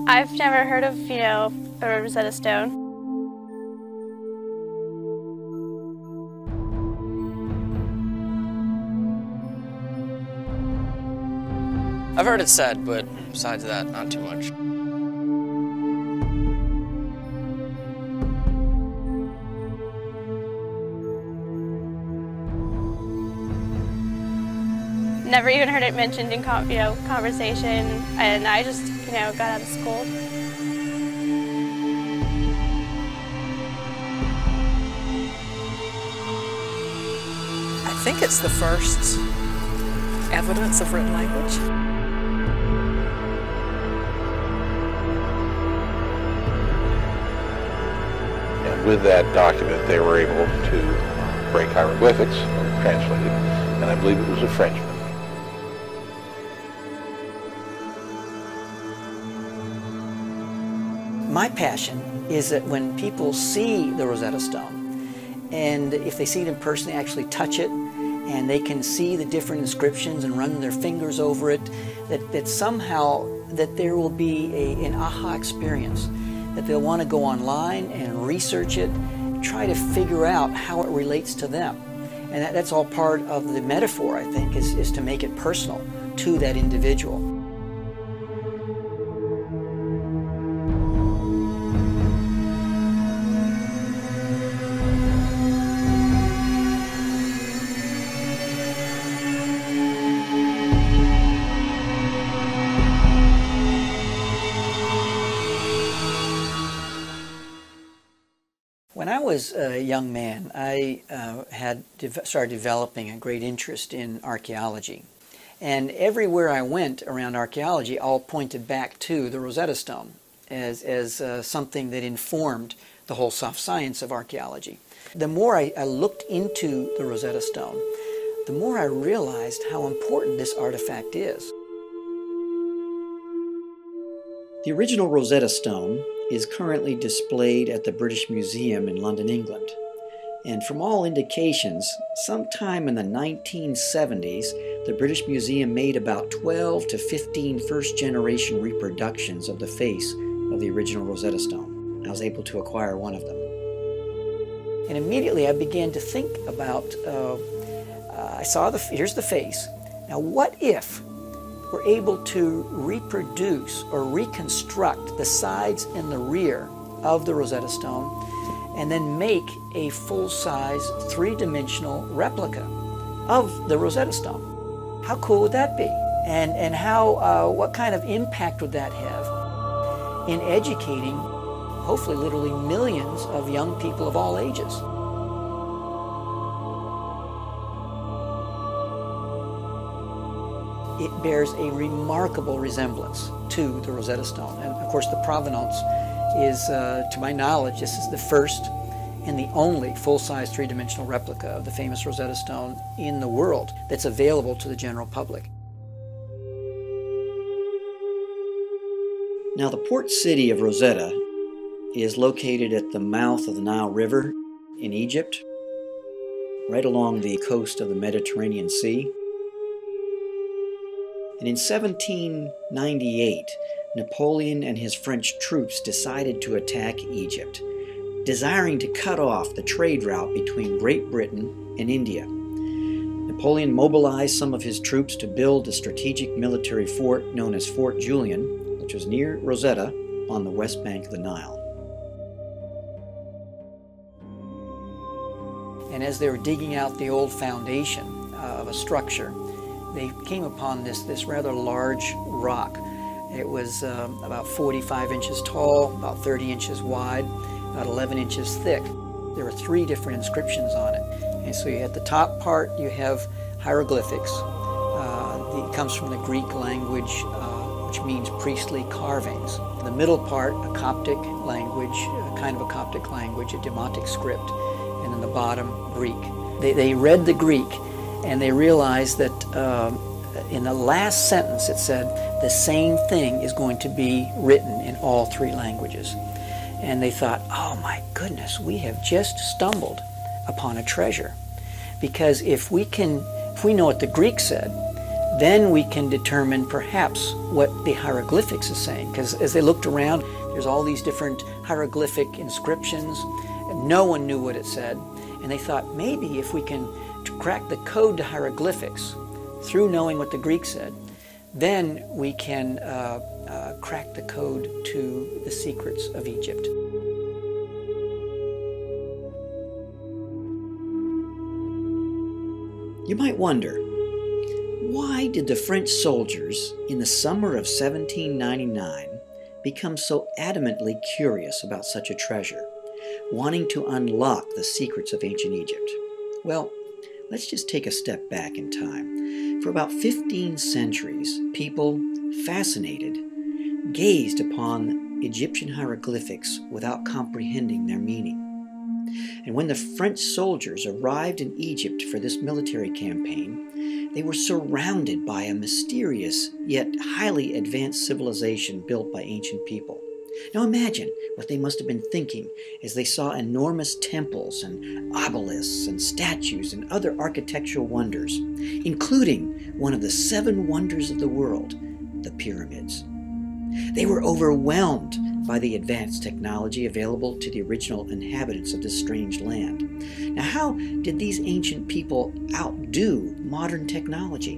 I've never heard of, a Rosetta Stone. I've heard it said, but besides that, not too much. Never even heard it mentioned in conversation, and I just got out of school. I think it's the first evidence of written language. And with that document, they were able to break hieroglyphics, translate it, and I believe it was a Frenchman. My passion is that when people see the Rosetta Stone, and if they see it in person, they actually touch it, and they can see the different inscriptions and run their fingers over it, that somehow that there will be an aha experience, that they'll want to go online and research it, try to figure out how it relates to them. And that's all part of the metaphor, I think, is to make it personal to that individual. When I was a young man, I started developing a great interest in archaeology. And everywhere I went around archaeology, all pointed back to the Rosetta Stone as something that informed the whole soft science of archaeology. The more I looked into the Rosetta Stone, the more I realized how important this artifact is. The original Rosetta Stone is currently displayed at the British Museum in London, England. And from all indications, sometime in the 1970s, the British Museum made about 12 to 15 first-generation reproductions of the face of the original Rosetta Stone. I was able to acquire one of them. And immediately I began to think about, here's the face. Now what if we're able to reproduce or reconstruct the sides and the rear of the Rosetta Stone and then make a full-size, three-dimensional replica of the Rosetta Stone? How cool would that be? And what kind of impact would that have in educating, hopefully literally millions of young people of all ages? It bears a remarkable resemblance to the Rosetta Stone. And of course the provenance is, to my knowledge, this is the first and the only full-size three-dimensional replica of the famous Rosetta Stone in the world that's available to the general public. Now the port city of Rosetta is located at the mouth of the Nile River in Egypt, right along the coast of the Mediterranean Sea. And in 1798, Napoleon and his French troops decided to attack Egypt, desiring to cut off the trade route between Great Britain and India. Napoleon mobilized some of his troops to build a strategic military fort known as Fort Julian, which was near Rosetta on the west bank of the Nile. And as they were digging out the old foundation of a structure, they came upon this rather large rock. It was about 45 inches tall, about 30 inches wide, about 11 inches thick. There were three different inscriptions on it. And so you had the top part, you have hieroglyphics. It comes from the Greek language, which means priestly carvings. The middle part, a Coptic language, a kind of a Coptic language, a Demotic script. And then the bottom, Greek. They read the Greek, and they realized that in the last sentence it said, the same thing is going to be written in all three languages. And they thought, oh my goodness, we have just stumbled upon a treasure. Because if we know what the Greek said, then we can determine perhaps what the hieroglyphics is saying. Because as they looked around, there's all these different hieroglyphic inscriptions, and no one knew what it said. And they thought, maybe if we can crack the code to hieroglyphics through knowing what the Greek said, then we can crack the code to the secrets of Egypt. You might wonder, why did the French soldiers in the summer of 1799 become so adamantly curious about such a treasure, wanting to unlock the secrets of ancient Egypt? Well, let's just take a step back in time. For about 15 centuries, people, fascinated, gazed upon Egyptian hieroglyphics without comprehending their meaning. And when the French soldiers arrived in Egypt for this military campaign, they were surrounded by a mysterious yet highly advanced civilization built by ancient people. Now imagine what they must have been thinking as they saw enormous temples and obelisks and statues and other architectural wonders, including one of the 7 wonders of the world, the pyramids. They were overwhelmed by the advanced technology available to the original inhabitants of this strange land. Now, how did these ancient people outdo modern technology?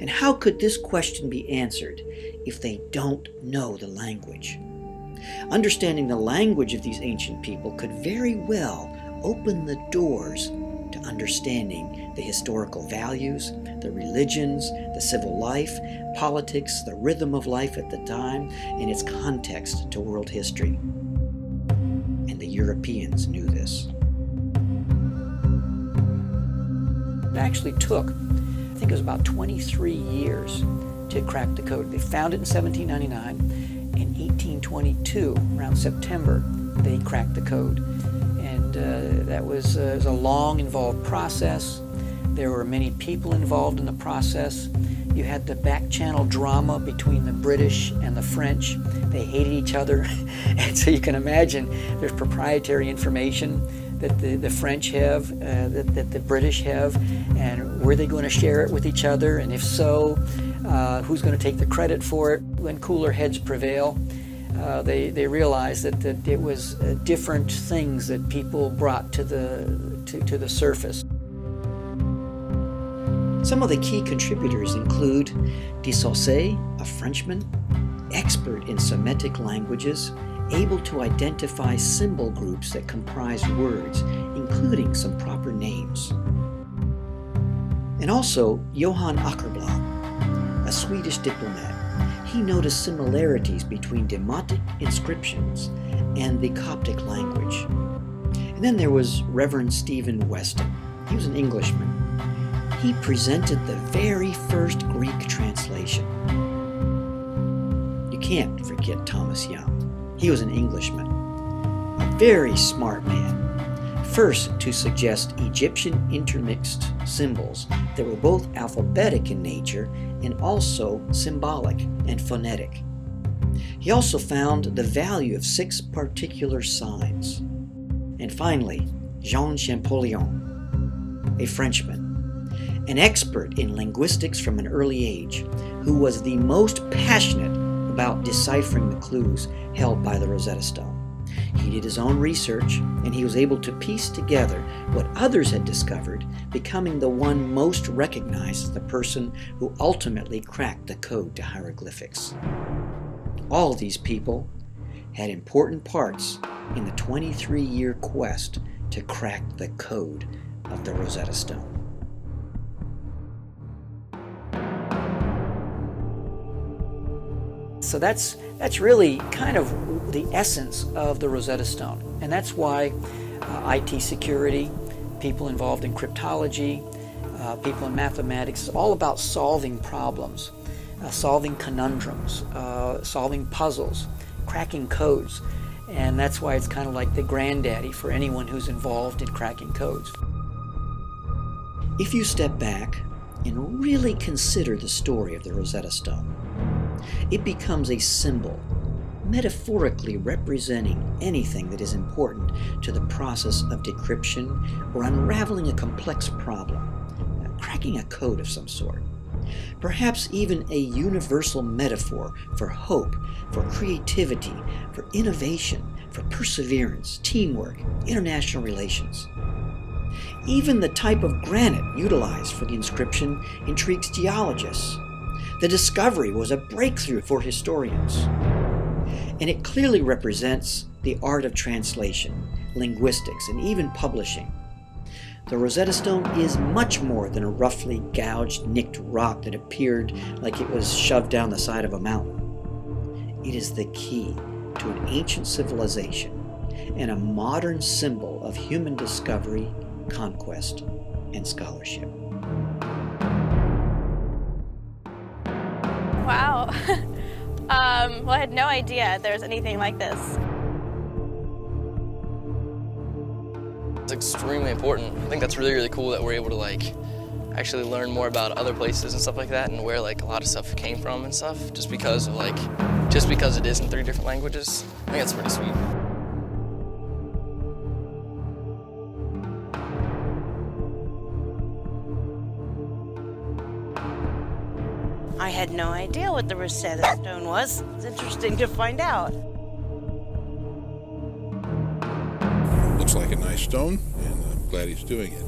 And how could this question be answered if they don't know the language? Understanding the language of these ancient people could very well open the doors to understanding the historical values, the religions, the civil life, politics, the rhythm of life at the time, and its context to world history. And the Europeans knew this. It actually took, I think it was about 23 years to crack the code. They found it in 1799. In 1822, around September, they cracked the code. And that was a long, involved process. There were many people involved in the process. You had the back-channel drama between the British and the French. They hated each other. And so you can imagine there's proprietary information that the French have, that the British have, and were they going to share it with each other? And if so, who's going to take the credit for it? When cooler heads prevail, they realized that it was different things that people brought to the surface. Some of the key contributors include de Saussay, a Frenchman, expert in Semitic languages, able to identify symbol groups that comprise words, including some proper names. And also Johann Åkerblom, a Swedish diplomat. He noticed similarities between Demotic inscriptions and the Coptic language. And then there was Reverend Stephen Weston. He was an Englishman. He presented the very first Greek translation. You can't forget Thomas Young. He was an Englishman, a very smart man, first to suggest Egyptian intermixed symbols that were both alphabetic in nature and also symbolic and phonetic. He also found the value of 6 particular signs. And finally, Jean Champollion, a Frenchman, an expert in linguistics from an early age, who was the most passionate about deciphering the clues held by the Rosetta Stone. He did his own research, and he was able to piece together what others had discovered, becoming the one most recognized as the person who ultimately cracked the code to hieroglyphics. All these people had important parts in the 23-year quest to crack the code of the Rosetta Stone. So that's really kind of the essence of the Rosetta Stone. And that's why IT security, people involved in cryptology, people in mathematics, it's all about solving problems, solving conundrums, solving puzzles, cracking codes. And that's why it's kind of like the granddaddy for anyone who's involved in cracking codes. If you step back and really consider the story of the Rosetta Stone, it becomes a symbol, metaphorically representing anything that is important to the process of decryption or unraveling a complex problem, cracking a code of some sort. Perhaps even a universal metaphor for hope, for creativity, for innovation, for perseverance, teamwork, international relations. Even the type of granite utilized for the inscription intrigues geologists. The discovery was a breakthrough for historians, and it clearly represents the art of translation, linguistics, and even publishing. The Rosetta Stone is much more than a roughly gouged, nicked rock that appeared like it was shoved down the side of a mountain. It is the key to an ancient civilization and a modern symbol of human discovery, conquest, and scholarship. Wow. Well, I had no idea there was anything like this. It's extremely important. I think that's really, really cool that we're able to like actually learn more about other places and stuff like that, and where like a lot of stuff came from and stuff, just because it is in 3 different languages. I think that's pretty sweet. I had no idea what the Rosetta Stone was. It's interesting to find out. Looks like a nice stone, and I'm glad he's doing it.